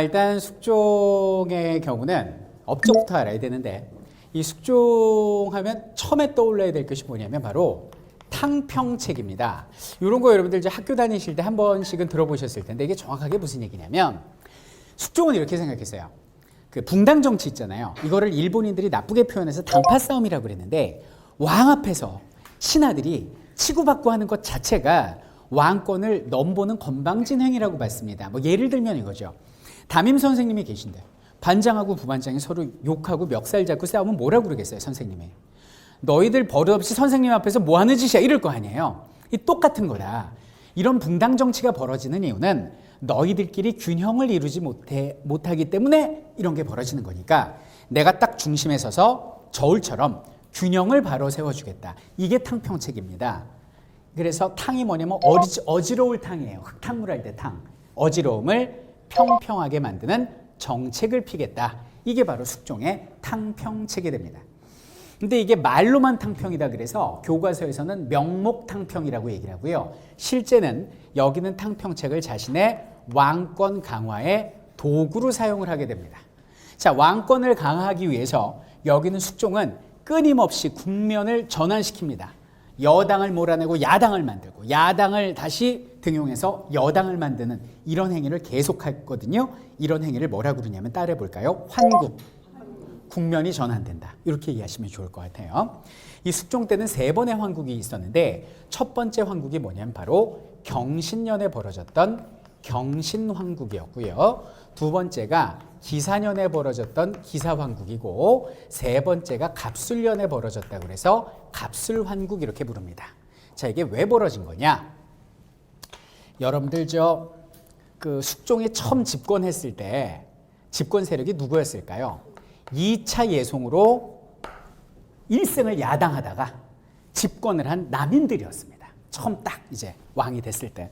일단 숙종의 경우는 업적부터 알아야 되는데, 이 숙종하면 처음에 떠올라야 될 것이 뭐냐면 바로 탕평책입니다. 이런 거 여러분들 이제 학교 다니실 때 한 번씩은 들어보셨을 텐데, 이게 정확하게 무슨 얘기냐면, 숙종은 이렇게 생각했어요. 그 붕당 정치 있잖아요. 이거를 일본인들이 나쁘게 표현해서 당파 싸움이라고 그랬는데, 왕 앞에서 신하들이 치고받고 하는 것 자체가 왕권을 넘보는 건방진 행위라고 봤습니다. 뭐 예를 들면 이거죠. 담임 선생님이 계신데 반장하고 부반장이 서로 욕하고 멱살 잡고 싸우면 뭐라고 그러겠어요, 선생님이? 너희들 버릇없이 선생님 앞에서 뭐 하는 짓이야, 이럴 거 아니에요. 이 똑같은 거다. 이런 붕당 정치가 벌어지는 이유는 너희들끼리 균형을 이루지 못하기 때문에 이런 게 벌어지는 거니까, 내가 딱 중심에 서서 저울처럼 균형을 바로 세워주겠다. 이게 탕평책입니다. 그래서 탕이 뭐냐면 어지러울 탕이에요. 흙탕물 할 때 탕. 어지러움을 평평하게 만드는 정책을 피겠다. 이게 바로 숙종의 탕평책이 됩니다. 근데 이게 말로만 탕평이다 그래서 교과서에서는 명목탕평이라고 얘기를 하고요. 실제는 여기는 탕평책을 자신의 왕권 강화의 도구로 사용을 하게 됩니다. 자, 왕권을 강화하기 위해서 여기는 숙종은 끊임없이 국면을 전환시킵니다. 여당을 몰아내고 야당을 만들고, 야당을 다시 등용해서 여당을 만드는 이런 행위를 계속했거든요. 이런 행위를 뭐라고 그러냐면 따라해 볼까요? 환국. 국면이 전환된다. 이렇게 이해하시면 좋을 것 같아요. 이 숙종 때는 3번의 환국이 있었는데, 첫 번째 환국이 뭐냐면 바로 경신년에 벌어졌던 경신환국이었고요. 두 번째가 기사년에 벌어졌던 기사환국이고, 세 번째가 갑술년에 벌어졌다고 해서 갑술환국 이렇게 부릅니다. 자, 이게 왜 벌어진 거냐? 여러분들 그 숙종이 처음 집권했을 때 집권 세력이 누구였을까요? 2차 예송으로 일생을 야당하다가 집권을 한 남인들이었습니다. 처음 딱 이제 왕이 됐을 때.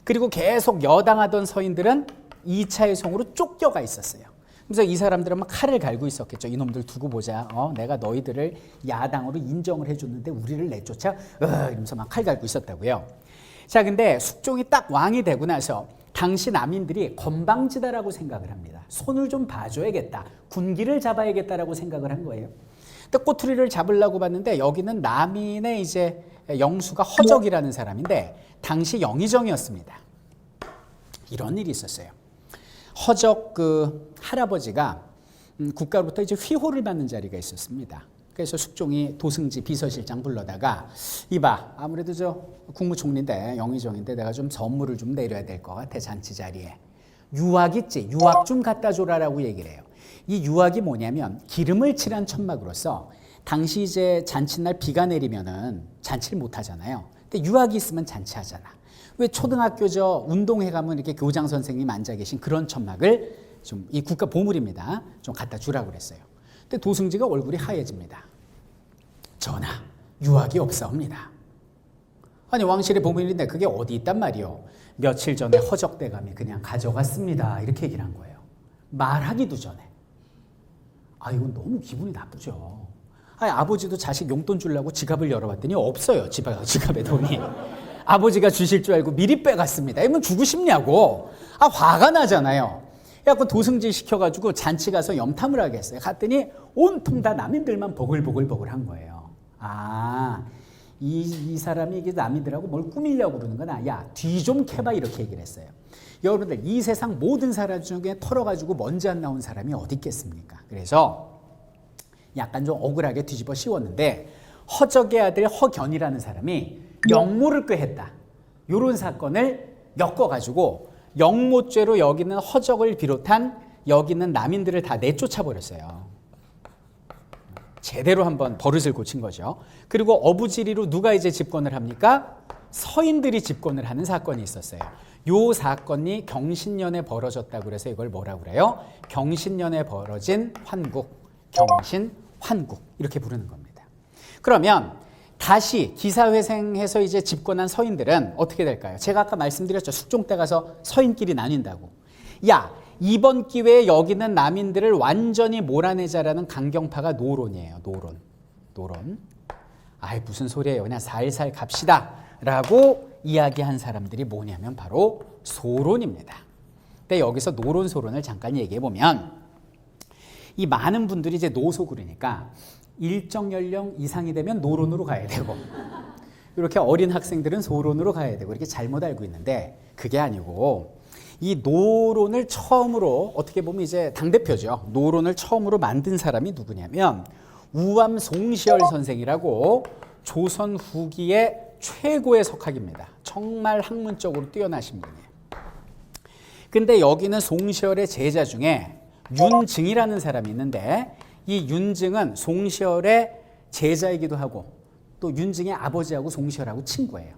그리고 계속 여당하던 서인들은 2차 예송으로 쫓겨가 있었어요. 그래서 이 사람들은 막 칼을 갈고 있었겠죠. 이놈들 두고 보자. 내가 너희들을 야당으로 인정을 해줬는데 우리를 내쫓아? 이러면서 막 칼 갈고 있었다고요. 자, 근데 숙종이 딱 왕이 되고 나서 당시 남인들이 건방지다라고 생각을 합니다. 손을 좀 봐줘야겠다. 군기를 잡아야겠다라고 생각을 한 거예요. 근데 꼬투리를 잡으려고 봤는데 여기는 남인의 이제 영수가 허적이라는 사람인데 당시 영의정이었습니다. 이런 일이 있었어요. 허적 그 할아버지가 국가로부터 이제 휘호를 받는 자리가 있었습니다. 그래서 숙종이 도승지 비서실장 불러다가, 이봐, 아무래도 저 국무총리인데 영의정인데 내가 좀 선물을 좀 내려야 될 것 같아, 잔치 자리에. 유악 있지? 유악 좀 갖다 줘라라고 얘기를 해요. 이 유악이 뭐냐면 기름을 칠한 천막으로서 당시 이제 잔치날 비가 내리면은 잔치를 못 하잖아요. 근데 유악이 있으면 잔치하잖아. 왜 초등학교 운동회 가면 이렇게 교장 선생님 앉아 계신 그런 천막을 좀, 이 국가 보물입니다, 좀 갖다 주라고 그랬어요. 근데 도승지가 얼굴이 하얘집니다. 전하, 유악이 없사옵니다. 아니, 왕실의 보물인데 그게 어디 있단 말이요? 며칠 전에 허적대감이 그냥 가져갔습니다. 이렇게 얘기를 한 거예요. 말하기도 전에. 이건 너무 기분이 나쁘죠. 아버지도 자식 용돈 주려고 지갑을 열어봤더니 없어요. 지갑에 돈이. 아버지가 주실 줄 알고 미리 빼갔습니다. 이러면 주고 싶냐고. 화가 나잖아요. 그래갖고 도승지 시켜가지고 잔치 가서 염탐을 하겠어요. 갔더니 온통 다 남인들만 보글보글 한 거예요. 이 사람이 이게 남인들하고 뭘 꾸미려고 그러는 거나, 야, 뒤 좀 캐봐, 이렇게 얘기를 했어요. 여러분들, 이 세상 모든 사람 중에 털어가지고 먼지 안 나온 사람이 어디 있겠습니까? 그래서 약간 좀 억울하게 뒤집어 씌웠는데, 허적의 아들 허견이라는 사람이 영모를 꾀했다. 이런 사건을 엮어가지고 영모죄로 여기는 허적을 비롯한 여기는 남인들을 다 내쫓아 버렸어요. 제대로 한번 버릇을 고친 거죠. 그리고 어부지리로 누가 이제 집권을 합니까? 서인들이 집권을 하는 사건이 있었어요. 요 사건이 경신년에 벌어졌다고 그래서 이걸 뭐라고 그래요? 경신년에 벌어진 환국, 경신환국, 이렇게 부르는 겁니다. 그러면 다시 기사회생해서 이제 집권한 서인들은 어떻게 될까요? 제가 아까 말씀드렸죠. 숙종 때 가서 서인끼리 나뉜다고. 야, 이번 기회에 여기는 남인들을 완전히 몰아내자라는 강경파가 노론이에요. 노론. 무슨 소리예요. 그냥 살살 갑시다 라고 이야기한 사람들이 뭐냐면 바로 소론입니다. 근데 여기서 노론소론을 잠깐 얘기해 보면 이 많은 분들이 이제 노소 그러니까 일정 연령 이상이 되면 노론으로 가야 되고 이렇게 어린 학생들은 소론으로 가야 되고 이렇게 잘못 알고 있는데 그게 아니고 이 노론을 처음으로 어떻게 보면 이제 당대표죠. 노론을 처음으로 만든 사람이 누구냐면 우암 송시열 선생이라고 조선 후기의 최고의 석학입니다. 정말 학문적으로 뛰어나신 분이에요. 근데 여기는 송시열의 제자 중에 윤증이라는 사람이 있는데 이 윤증은 송시열의 제자이기도 하고 또 윤증의 아버지하고 송시열하고 친구예요.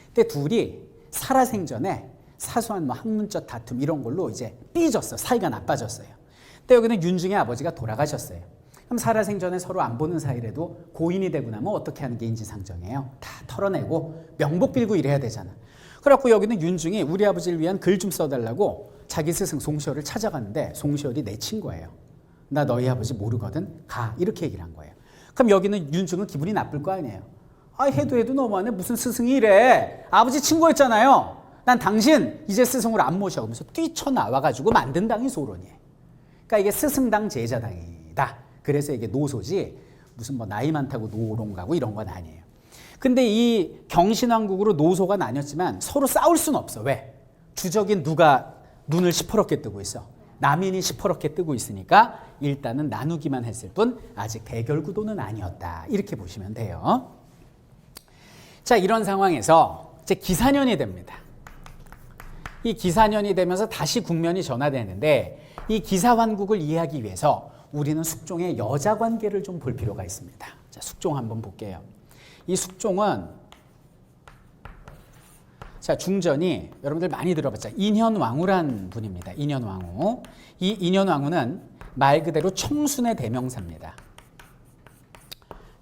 근데 둘이 살아생전에 사소한 뭐 학문적 다툼 이런 걸로 이제 삐졌어. 사이가 나빠졌어요. 근데 여기는 윤증의 아버지가 돌아가셨어요. 그럼 살아생전에 서로 안 보는 사이라도 고인이 되고 나면 어떻게 하는 게 인지상정이에요? 다 털어내고 명복 빌고 이래야 되잖아. 그래갖고 여기는 윤증이 우리 아버지를 위한 글 좀 써달라고 자기 스승 송시열을 찾아갔는데 송시열이 내 친구예요. 나 너희 아버지 모르거든. 가. 이렇게 얘기를 한 거예요. 그럼 여기는 윤증은 기분이 나쁠 거 아니에요. 아, 해도 너무하네. 무슨 스승이 이래. 아버지 친구였잖아요. 난 당신 이제 스승으로 안 모셔. 그러면서 뛰쳐나와가지고 만든 당이 소론이에요. 그러니까 이게 스승당 제자당이다. 그래서 이게 노소지 무슨 뭐 나이 많다고 노론 가고 이런 건 아니에요. 근데 이 경신왕국으로 노소가 나뉘었지만 서로 싸울 수는 없어. 왜? 주적인 누가 눈을 시퍼렇게 뜨고 있어. 남인이 시퍼렇게 뜨고 있으니까 일단은 나누기만 했을 뿐 아직 대결 구도는 아니었다. 이렇게 보시면 돼요. 자, 이런 상황에서 이제 기사년이 됩니다. 이 기사년이 되면서 다시 국면이 전환되는데 이 기사환국을 이해하기 위해서 우리는 숙종의 여자 관계를 좀 볼 필요가 있습니다. 자, 숙종 한번 볼게요. 이 숙종은 자, 중전이 여러분들 많이 들어봤죠. 인현왕후란 분입니다. 인현왕후. 이 인현왕후는 말 그대로 청순의 대명사입니다.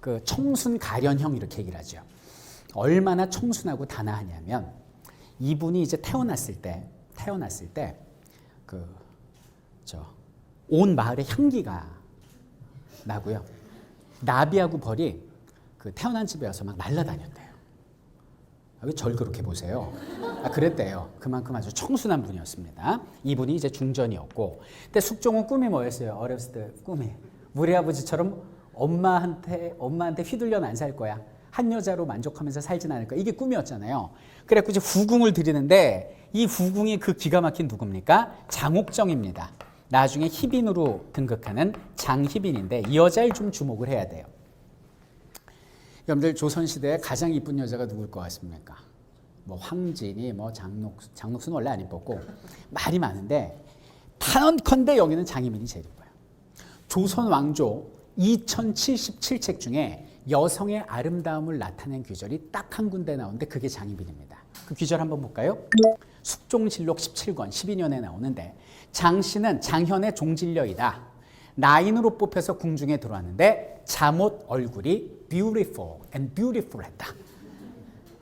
그 청순 가련형 이렇게 얘기를 하죠. 얼마나 청순하고 단아하냐면 이분이 이제 태어났을 때 온 마을에 향기가 나고요. 나비하고 벌이 그 태어난 집에 와서 막 날아다녔대요. 왜 절 그렇게 보세요? 그랬대요. 그만큼 아주 청순한 분이었습니다. 이분이 이제 중전이었고, 근데 숙종은 꿈이 뭐였어요? 어렸을 때 꿈이 우리 아버지처럼 엄마한테 휘둘려는 안 살 거야. 한 여자로 만족하면서 살진 않을 거야. 이게 꿈이었잖아요. 그래갖고 이제 후궁을 드리는데 이 후궁이 그 기가 막힌 누굽니까? 장옥정입니다. 나중에 희빈으로 등극하는 장희빈인데 이 여자를 좀 주목을 해야 돼요. 여러분들 조선시대에 가장 이쁜 여자가 누굴 것 같습니까? 뭐 황진이, 뭐 장녹수는 원래 안 이뻤고 말이 많은데 단언컨대 여기는 장희빈이 제일 이뻐요. 조선 왕조 2077책 중에 여성의 아름다움을 나타낸 귀절이 딱 한 군데 나오는데 그게 장희빈입니다. 그 귀절 한번 볼까요? 숙종실록 17권 12년에 나오는데 장씨는 장현의 종질녀이다. 나인으로 뽑혀서 궁중에 들어왔는데 잠옷 얼굴이 beautiful and beautiful 했다.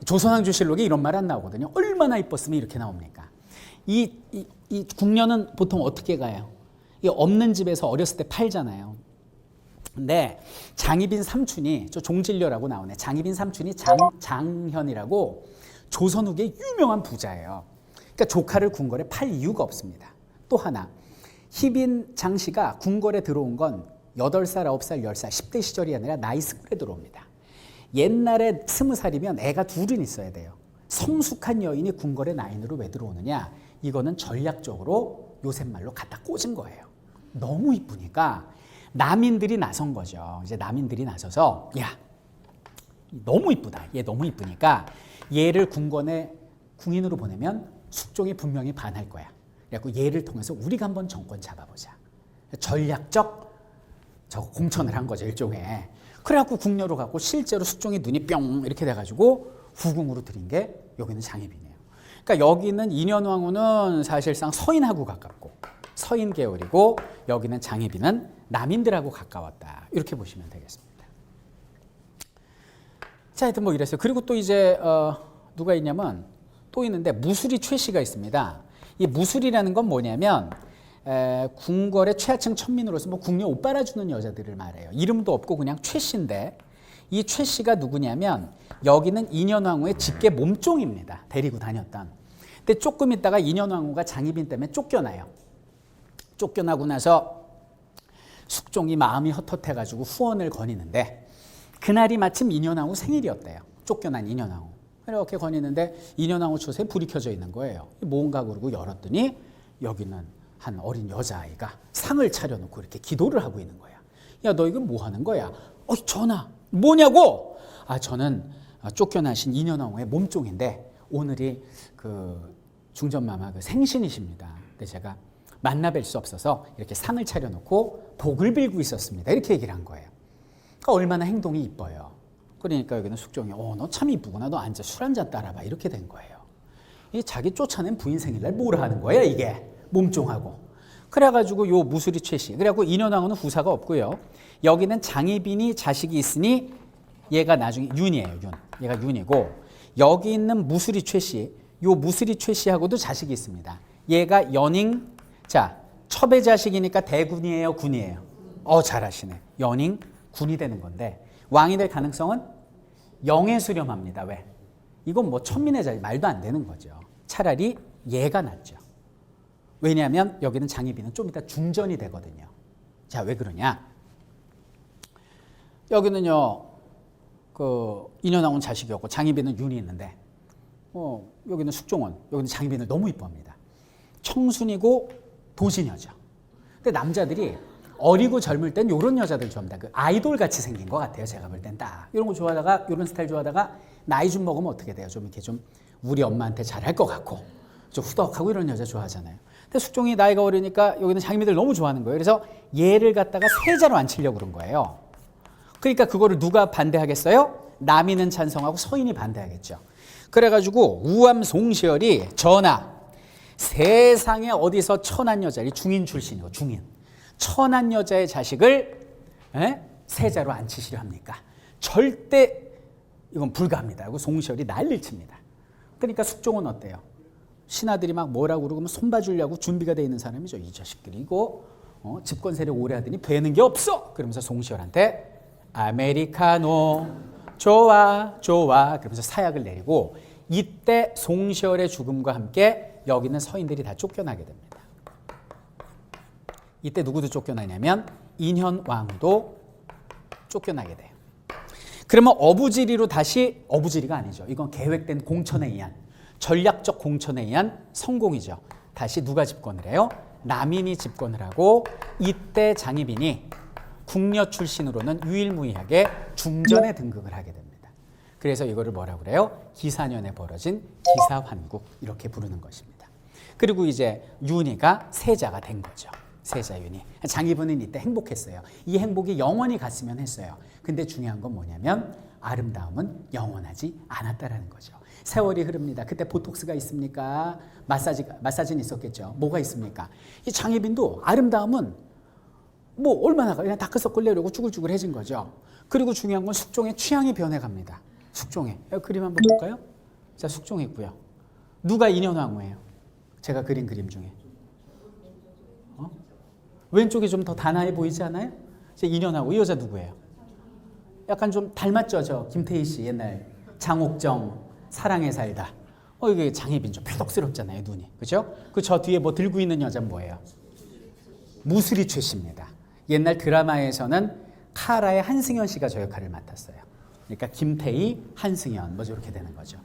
조선왕조실록에 이런 말 안 나오거든요. 얼마나 이뻤으면 이렇게 나옵니까? 이 궁녀는 보통 어떻게 가요? 이 없는 집에서 어렸을 때 팔잖아요. 근데 장희빈 삼촌이 저 종질녀라고 나오네. 장희빈 삼촌이 장현이라고 조선 후기의 유명한 부자예요. 그러니까 조카를 궁궐에 팔 이유가 없습니다. 또 하나 희빈 장씨가 궁궐에 들어온 건 8살, 9살, 10살, 10대 시절이 아니라 나이 20에 들어옵니다. 옛날에 20살이면 애가 둘은 있어야 돼요. 성숙한 여인이 궁궐에 나인으로 왜 들어오느냐? 이거는 전략적으로 요새 말로 갖다 꽂은 거예요. 너무 이쁘니까 남인들이 나선 거죠. 이제 남인들이 나서서 야, 너무 이쁘다. 얘 너무 이쁘니까 얘를 궁궐에 궁인으로 보내면 숙종이 분명히 반할 거야. 그래갖고 얘를 통해서 우리가 한번 정권 잡아보자. 전략적 공천을 한 거죠, 일종의. 그래갖고 궁녀로 갖고 실제로 숙종이 눈이 뿅 이렇게 돼가지고 후궁으로 들인 게 여기는 장희빈이에요. 그러니까 여기는 인현왕후는 사실상 서인하고 가깝고 서인 계열이고 여기는 장희빈은 남인들하고 가까웠다. 이렇게 보시면 되겠습니다. 자, 하여튼 뭐 이랬어요. 그리고 또 이제 누가 있냐면 또 있는데 무술이 최씨가 있습니다. 이 무술이라는 건 뭐냐면 궁궐의 최하층 천민으로서 뭐 궁녀 옷 빨아주는 여자들을 말해요. 이름도 없고 그냥 최씨인데 이 최씨가 누구냐면 여기는 인현왕후의 직계 몸종입니다. 데리고 다녔던. 근데 조금 있다가 인현왕후가 장희빈 때문에 쫓겨나요. 쫓겨나고 나서 숙종이 마음이 헛헛해가지고 후원을 거니는데 그날이 마침 인현왕후 생일이었대요. 쫓겨난 인현왕후. 이렇게 거니는데 인현왕후 처소에 불이 켜져 있는 거예요. 뭔가 그러고 열었더니 여기는 한 어린 여자아이가 상을 차려놓고 이렇게 기도를 하고 있는 거야. 야, 너 이거 뭐 하는 거야? 전하, 뭐냐고? 저는 쫓겨나신 인현왕후의 몸종인데 오늘이 그 중전마마 그 생신이십니다. 근데 제가 만나 뵐 수 없어서 이렇게 상을 차려놓고 복을 빌고 있었습니다. 이렇게 얘기를 한 거예요. 그러니까 얼마나 행동이 이뻐요. 그러니까 여기는 숙종이 너 참 이쁘구나. 너 앉아 술 한잔 따라봐. 이렇게 된 거예요. 이 자기 쫓아낸 부인 생일날 뭐라 하는 거야 이게. 몸종하고. 그래가지고 요 무수리 최씨. 그래갖고 인현왕후는 후사가 없고요. 여기는 장희빈이 자식이 있으니 얘가 나중에 윤이에요. 윤. 얘가 윤이고 여기 있는 무수리 최씨. 요 무수리 최씨하고도 자식이 있습니다. 얘가 연잉. 자, 첩의 자식이니까 대군이에요, 군이에요? 잘하시네. 연잉, 군이 되는 건데 왕이 될 가능성은 영에 수렴합니다. 왜? 이건 뭐 천민의 자리 말도 안 되는 거죠. 차라리 얘가 낫죠. 왜냐하면 여기는 장희빈은 좀 이따 중전이 되거든요. 자, 왜 그러냐? 여기는요, 그 인현왕후는 자식이었고 장희빈은 윤이 있는데, 여기는 숙종은 여기는 장희빈을 너무 이뻐합니다. 청순이고 도시녀죠. 근데 남자들이 어리고 젊을 땐 이런 여자들 좋아합니다. 그 아이돌 같이 생긴 것 같아요. 제가 볼 땐 딱 이런 거 좋아하다가 이런 스타일 좋아하다가 나이 좀 먹으면 어떻게 돼요? 좀 이렇게 좀 우리 엄마한테 잘할 것 같고 좀 후덕하고 이런 여자 좋아하잖아요. 근데 숙종이 나이가 어리니까 여기는 장희빈을 너무 좋아하는 거예요. 그래서 얘를 갖다가 세자로 앉히려고 그런 거예요. 그러니까 그거를 누가 반대하겠어요? 남인은 찬성하고 서인이 반대하겠죠. 그래가지고 우암 송시열이 전하 세상에 어디서 천한 여자를 중인 출신이고 중인 천한 여자의 자식을 세자로 앉히시려 합니까? 절대 이건 불가합니다. 그리고 송시열이 난리를 칩니다. 그러니까 숙종은 어때요? 신하들이 막 뭐라고 그러고 손봐주려고 준비가 돼 있는 사람이죠. 이 자식들이 이거 집권 세력 오래 하더니 되는 게 없어. 그러면서 송시열한테 아메리카노 좋아 그러면서 사약을 내리고 이때 송시열의 죽음과 함께 여기는 서인들이 다 쫓겨나게 됩니다. 이때 누구도 쫓겨나냐면 인현왕후도 쫓겨나게 돼요. 그러면 어부지리로 다시 어부지리가 아니죠. 이건 계획된 공천에 의한 전략적 공천에 의한 성공이죠. 다시 누가 집권을 해요? 남인이 집권을 하고 이때 장희빈이 궁녀 출신으로는 유일무이하게 중전에 등극을 하게 됩니다. 그래서 이거를 뭐라고 그래요? 기사년에 벌어진 기사환국 이렇게 부르는 것입니다. 그리고 이제 윤희가 세자가 된 거죠. 세자 윤희. 장희빈은 이때 행복했어요. 이 행복이 영원히 갔으면 했어요. 근데 중요한 건 뭐냐면 아름다움은 영원하지 않았다라는 거죠. 세월이 흐릅니다. 그때 보톡스가 있습니까? 마사지는 있었겠죠. 뭐가 있습니까? 이 장희빈도 아름다움은 뭐 얼마나 그냥 다크서클 내려고 쭈글쭈글해진 거죠. 그리고 중요한 건 숙종의 취향이 변해갑니다. 숙종의 그림 한번 볼까요? 자, 숙종 있고요. 누가 인현왕후예요? 제가 그린 그림 중에 왼쪽이 좀 더 단아해 보이지 않아요? 인현왕후 이 여자 누구예요? 약간 좀 닮았죠, 저 김태희 씨 옛날 장옥정 사랑에 살다. 이게 장희빈 좀 표독스럽잖아요, 눈이. 그죠? 그 저 뒤에 뭐 들고 있는 여자는 뭐예요? 무수리 최씨입니다. 옛날 드라마에서는 카라의 한승연 씨가 저 역할을 맡았어요. 그러니까 김태희, 한승연 뭐 이렇게 되는 거죠.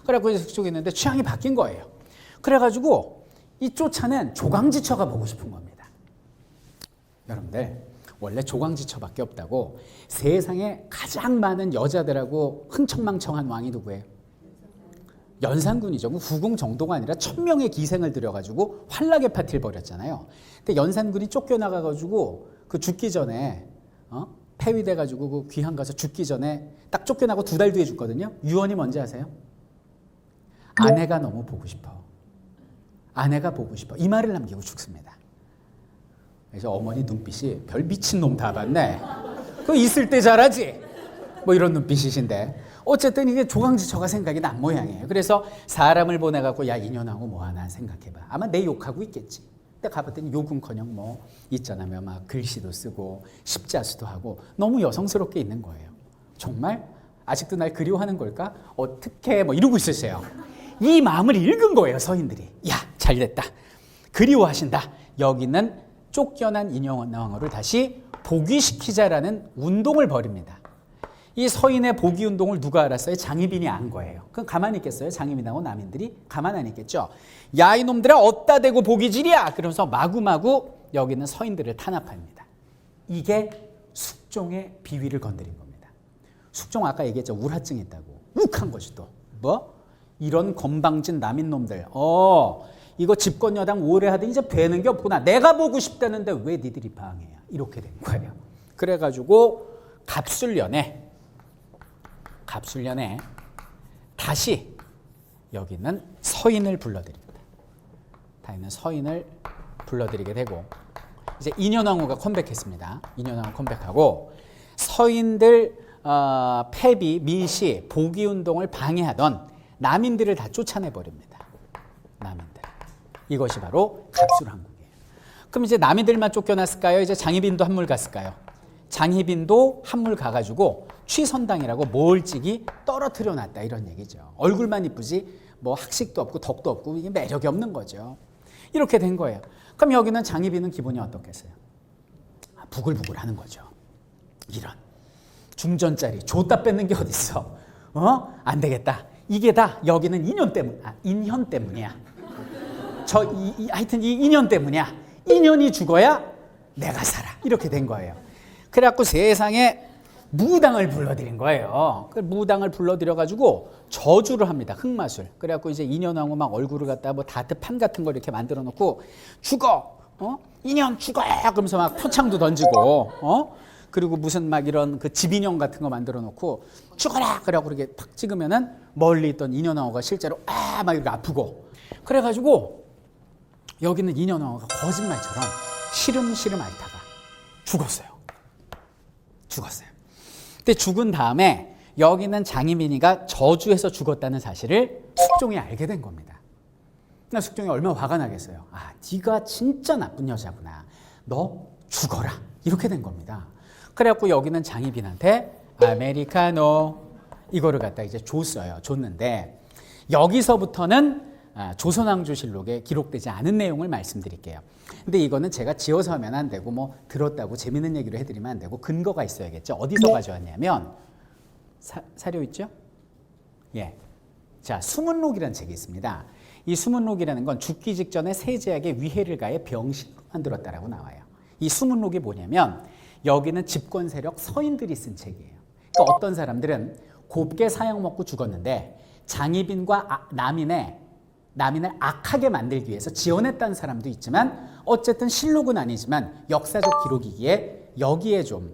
그래갖고 이제 숙종이 있는데 취향이 바뀐 거예요. 그래가지고 이 쫓아낸 조광지처가 보고 싶은 겁니다. 여러분들 원래 조광지처밖에 없다고 세상에 가장 많은 여자들하고 흥청망청한 왕이 누구예요? 연산군이죠. 후궁 정도가 아니라 1000명의 기생을 들여가지고 환락의 파티를 벌였잖아요. 근데 연산군이 쫓겨나가가지고 그 죽기 전에 폐위돼가지고 그 귀한 가서 죽기 전에 딱 쫓겨나고 2달 뒤에 죽거든요. 유언이 뭔지 아세요? 아내가 너무 보고 싶어. 아내가 보고 싶어. 이 말을 남기고 죽습니다. 그래서 어머니 눈빛이 별 미친놈 다 봤네. 그거 있을 때 잘하지. 뭐 이런 눈빛이신데 어쨌든 이게 조광지처가 생각이 난 모양이에요. 그래서 사람을 보내갖고 야 인현왕후 뭐하나 생각해봐. 아마 내 욕하고 있겠지. 근데 가봤더니 욕은커녕 뭐 있잖아요. 막 글씨도 쓰고 십자수도 하고 너무 여성스럽게 있는 거예요. 정말 아직도 날 그리워하는 걸까? 어떻게 뭐 이러고 있으세요. 이 마음을 읽은 거예요, 서인들이. 야, 잘됐다. 그리워하신다. 여기는 쫓겨난 인현왕후를 다시 복위시키자라는 운동을 벌입니다. 이 서인의 복위 운동을 누가 알았어요? 장희빈이 안 거예요. 그럼 가만히 있겠어요? 장희빈하고 남인들이 가만히 안 있겠죠. 야, 이놈들아, 어따 대고 복위질이야. 그러면서 마구마구 여기는 서인들을 탄압합니다. 이게 숙종의 비위를 건드린 겁니다. 숙종 아까 얘기했죠. 우라증 있다고. 욱한 거지 또. 뭐? 이런 건방진 남인놈들. 이거 집권여당 오래 하더니 이제 되는 게 없구나. 내가 보고 싶다는데 왜 니들이 방해야. 이렇게 된 거예요. 그래가지고 갑술년에 다시 여기는 서인을 불러드립니다. 다시는 서인을 불러드리게 되고 이제 인현왕후가 컴백했습니다. 인현왕후 컴백하고 서인들 패비, 밀시, 복위운동을 방해하던 남인들을 다 쫓아내버립니다. 남인들. 이것이 바로 갑술왕국이에요. 그럼 이제 남인들만 쫓겨났을까요? 이제 장희빈도 한물 갔을까요? 장희빈도 한물 가가지고 취선당이라고 몰찍이 떨어뜨려 놨다 이런 얘기죠. 얼굴만 이쁘지 뭐 학식도 없고 덕도 없고 이게 매력이 없는 거죠. 이렇게 된 거예요. 그럼 여기는 장희빈은 기분이 어떻겠어요? 부글부글 하는 거죠. 이런 중전짜리 줬다 뺏는 게 어딨어. 안 되겠다. 이게 다 여기는 인현 때문이야. 하여튼 이 인현 때문이야. 인현이 죽어야 내가 살아. 이렇게 된 거예요. 그래갖고 세상에 무당을 불러들인 거예요. 그 무당을 불러들여가지고 저주를 합니다. 흑마술. 그래갖고 이제 인현왕후 막 얼굴을 갖다 뭐 다트판 같은 거 이렇게 만들어 놓고 죽어! 인현 죽어! 그러면서 막 표창도 던지고, 그리고 무슨 막 이런 그 집인형 같은 거 만들어 놓고 죽어라! 그래갖고 이렇게 팍 찍으면은 멀리 있던 인현왕후가 실제로 막 이렇게 아프고. 그래가지고 여기는 인현왕후가 거짓말처럼 시름시름 앓다가 죽었어요. 근데 죽은 다음에 여기는 장희민이가 저주해서 죽었다는 사실을 숙종이 알게 된 겁니다. 그러니까 숙종이 얼마나 화가 나겠어요. 네가 진짜 나쁜 여자구나. 너 죽어라. 이렇게 된 겁니다. 그래갖고 여기는 장희빈한테 아메리카노 이거를 갖다 이제 줬는데 여기서부터는 조선왕조실록에 기록되지 않은 내용을 말씀드릴게요. 근데 이거는 제가 지어서 하면 안 되고 뭐 들었다고 재밌는 얘기를 해드리면 안 되고 근거가 있어야겠죠. 어디서 가져왔냐면 사료 있죠? 예. 자, 수문록이라는 책이 있습니다. 이 수문록이라는 건 죽기 직전에 세제에게 위해를 가해 병신으로 만들었다라고 나와요. 이 수문록이 뭐냐면 여기는 집권 세력 서인들이 쓴 책이에요. 그러니까 어떤 사람들은 곱게 사약 먹고 죽었는데 장희빈과 남인을 악하게 만들기 위해서 지원했다는 사람도 있지만 어쨌든 실록은 아니지만 역사적 기록이기에 여기에 좀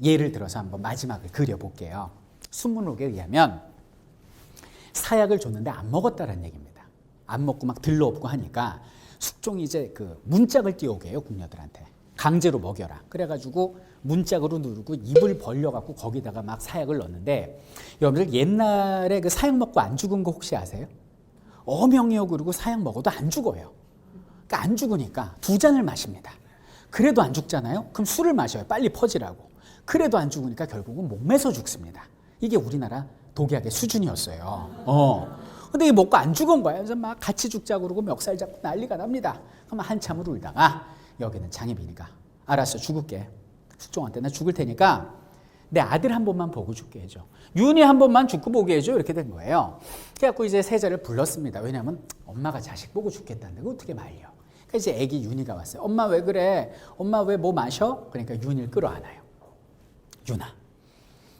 예를 들어서 한번 마지막을 그려볼게요. 수문록에 의하면 사약을 줬는데 안 먹었다는 얘기입니다. 안 먹고 막 들러엎고 하니까 숙종이 이제 그 문짝을 띄우게 해요. 궁녀들한테. 강제로 먹여라. 그래가지고 문짝으로 누르고 입을 벌려갖고 거기다가 막 사약을 넣는데 여러분들 옛날에 그 사약 먹고 안 죽은 거 혹시 아세요? 어명이요. 그리고 사약 먹어도 안 죽어요. 그러니까 안 죽으니까 2잔을 마십니다. 그래도 안 죽잖아요. 그럼 술을 마셔요. 빨리 퍼지라고. 그래도 안 죽으니까 결국은 목매서 죽습니다. 이게 우리나라 독약의 수준이었어요. 근데 이 먹고 안 죽은 거예요. 그래서 막 같이 죽자고 그러고 멱살 잡고 난리가 납니다. 그러면 한참을 울다가 여기는 장희빈이가 알았어, 죽을게. 숙종한테 나 죽을 테니까 내 아들 한 번만 보고 죽게 해줘. 윤희 한 번만 죽고 보게 해줘. 이렇게 된 거예요. 그래갖고 이제 세자를 불렀습니다. 왜냐하면 엄마가 자식 보고 죽겠다는데 그거 어떻게 말려. 그러니까 이제 애기 윤희가 왔어요. 엄마 왜 그래? 엄마 왜 뭐 마셔? 그러니까 윤희를 끌어안아요. 윤아,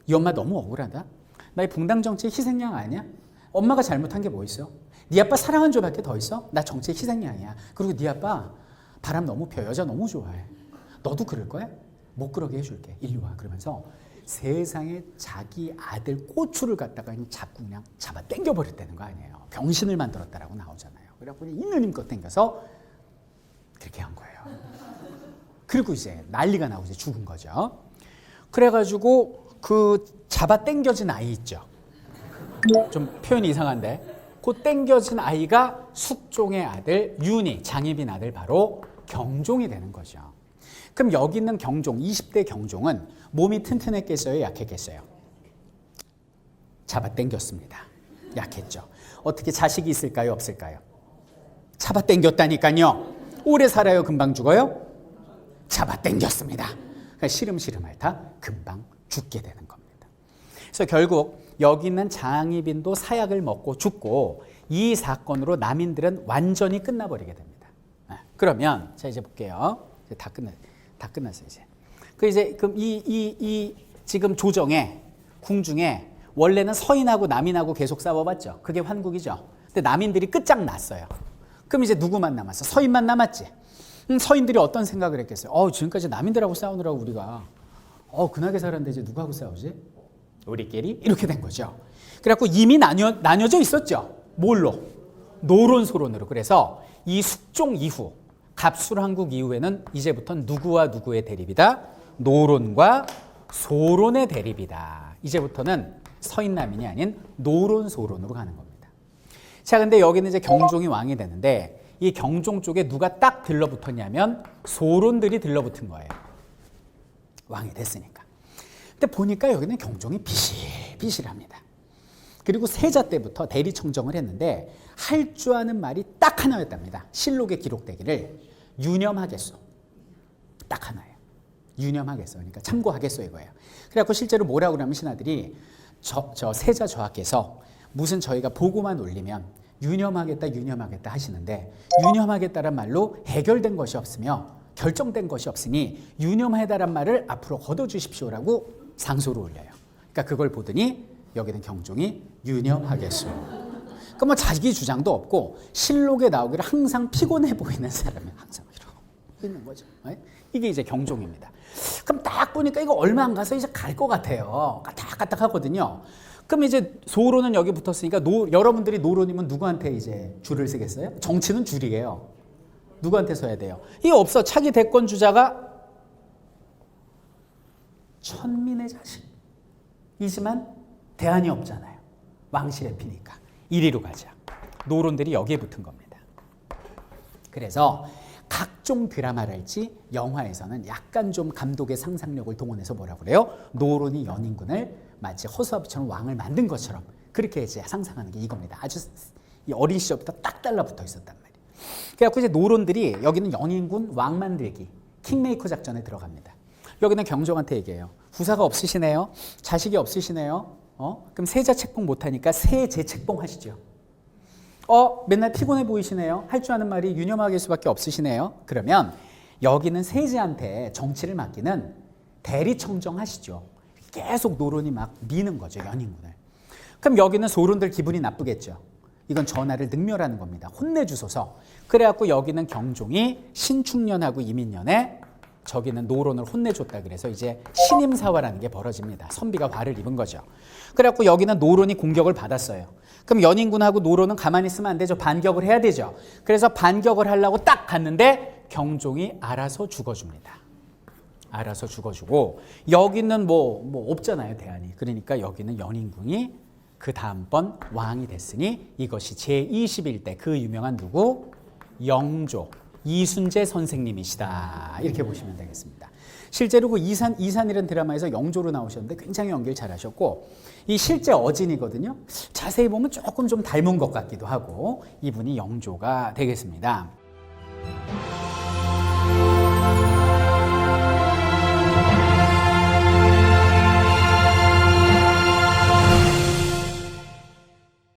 이 엄마 너무 억울하다. 나 이 붕당 정치 희생양 아니야? 엄마가 잘못한 게 뭐 있어? 네 아빠 사랑한 줄밖에 더 있어? 나 정치 희생양이야. 그리고 네 아빠 바람 너무 펴. 여자 너무 좋아해. 너도 그럴 거야? 못 그러게 해줄게. 일로 와. 그러면서 세상에 자기 아들 꼬추를 갖다가 잡고 그냥 잡아 당겨버렸다는 거 아니에요. 병신을 만들었다라고 나오잖아요. 그래갖고 있는 힘껏 당겨서 그렇게 한 거예요. 그리고 이제 난리가 나고 이제 죽은 거죠. 그래가지고 그 잡아 당겨진 아이 있죠. 좀 표현이 이상한데 그 당겨진 아이가 숙종의 아들 윤희, 장희빈 아들 바로 경종이 되는 거죠. 그럼 여기 있는 경종, 20대 경종은 몸이 튼튼했겠어요? 약했겠어요? 잡아 당겼습니다. 약했죠. 어떻게 자식이 있을까요? 없을까요? 잡아당겼다니까요. 오래 살아요? 금방 죽어요? 잡아당겼습니다. 그러니까 시름시름 앓다 금방 죽게 되는 겁니다. 그래서 결국 여기 있는 장희빈도 사약을 먹고 죽고 이 사건으로 남인들은 완전히 끝나버리게 됩니다. 그러면 자 이제 볼게요. 이제 다 끝났어요 이제. 그럼 이 지금 조정에 궁중에 원래는 서인하고 남인하고 계속 싸워봤죠. 그게 환국이죠. 근데 남인들이 끝장났어요. 그럼 이제 누구만 남았어? 서인만 남았지. 서인들이 어떤 생각을 했겠어요? 지금까지 남인들하고 싸우느라고 우리가 근하게 살았는데 이제 누구하고 싸우지? 우리끼리? 이렇게 된 거죠. 그래갖고 이미 나뉘어져 있었죠. 뭘로? 노론소론으로. 그래서 이 숙종 이후 갑술왕국 이후에는 이제부터 누구와 누구의 대립이다? 노론과 소론의 대립이다. 이제부터는 서인남인이 아닌 노론소론으로 가는 겁니다. 자, 근데 여기는 이제 경종이 왕이 되는데 이 경종 쪽에 누가 딱 들러붙었냐면 소론들이 들러붙은 거예요. 왕이 됐으니까. 근데 보니까 여기는 경종이 비실비실합니다. 그리고 세자 때부터 대리청정을 했는데 할 줄 아는 말이 딱 하나였답니다. 실록에 기록되기를 유념하겠소. 딱 하나예요. 유념하겠소. 그러니까 참고하겠소 이거예요. 그래갖고 실제로 뭐라고 그러면 신하들이 저 세자 저하께서 무슨 저희가 보고만 올리면 유념하겠다 하시는데 유념하겠다란 말로 해결된 것이 없으며 결정된 것이 없으니 유념하다란 말을 앞으로 걷어주십시오라고 상소를 올려요. 그러니까 그걸 보더니 여기는 경종이 유념하겠소. 그러니까 뭐 자기 주장도 없고 실록에 나오기를 항상 피곤해 보이는 사람이 항상 이러고 있는 거죠. 이게 이제 경종입니다. 그럼 딱 보니까 이거 얼마 안 가서 이제 갈 것 같아요. 까딱까딱 하거든요. 그럼 이제 소론은 여기 붙었으니까 여러분들이 노론이면 누구한테 이제 줄을 서겠어요? 정치는 줄이에요. 누구한테 서야 돼요? 이게 없어. 차기 대권 주자가 천민의 자식이지만 대안이 없잖아요. 왕실의 피니까. 이리로 가자. 노론들이 여기에 붙은 겁니다. 그래서 각종 드라마랄지 영화에서는 약간 좀 감독의 상상력을 동원해서 뭐라고 그래요? 노론이 연인군을 마치 허수아비처럼 왕을 만든 것처럼 그렇게 이제 상상하는 게 이겁니다. 아주 어린 시절부터 딱 달라붙어 있었단 말이에요. 그래갖고 이제 노론들이 여기는 연인군 왕 만들기 킹메이커 작전에 들어갑니다. 여기는 경종한테 얘기해요. 후사가 없으시네요. 자식이 없으시네요. 그럼 세자 책봉 못하니까 세제 책봉 하시죠. 맨날 피곤해 보이시네요. 할 줄 아는 말이 유념하길 수밖에 없으시네요. 그러면 여기는 세제한테 정치를 맡기는 대리청정 하시죠. 계속 노론이 막 미는 거죠. 연인군을. 그럼 여기는 소론들 기분이 나쁘겠죠. 이건 전하를 능멸하는 겁니다. 혼내주소서. 그래갖고 여기는 경종이 신축년하고 이민년에 저기는 노론을 혼내줬다 그래서 이제 신임사화라는 게 벌어집니다. 선비가 화를 입은 거죠. 그래갖고 여기는 노론이 공격을 받았어요. 그럼 연인군하고 노론은 가만히 있으면 안 되죠. 반격을 해야 되죠. 그래서 반격을 하려고 딱 갔는데 경종이 알아서 죽어줍니다. 알아서 죽어주고 여기는 뭐 없잖아요. 대안이. 그러니까 여기는 연인군이 그 다음번 왕이 됐으니 이것이 제21대 그 유명한 누구? 영조. 이순재 선생님이시다. 이렇게 보시면 되겠습니다. 실제로 그 이산이라는 드라마에서 영조로 나오셨는데 굉장히 연기를 잘하셨고 이 실제 어진이거든요. 자세히 보면 조금 좀 닮은 것 같기도 하고 이분이 영조가 되겠습니다.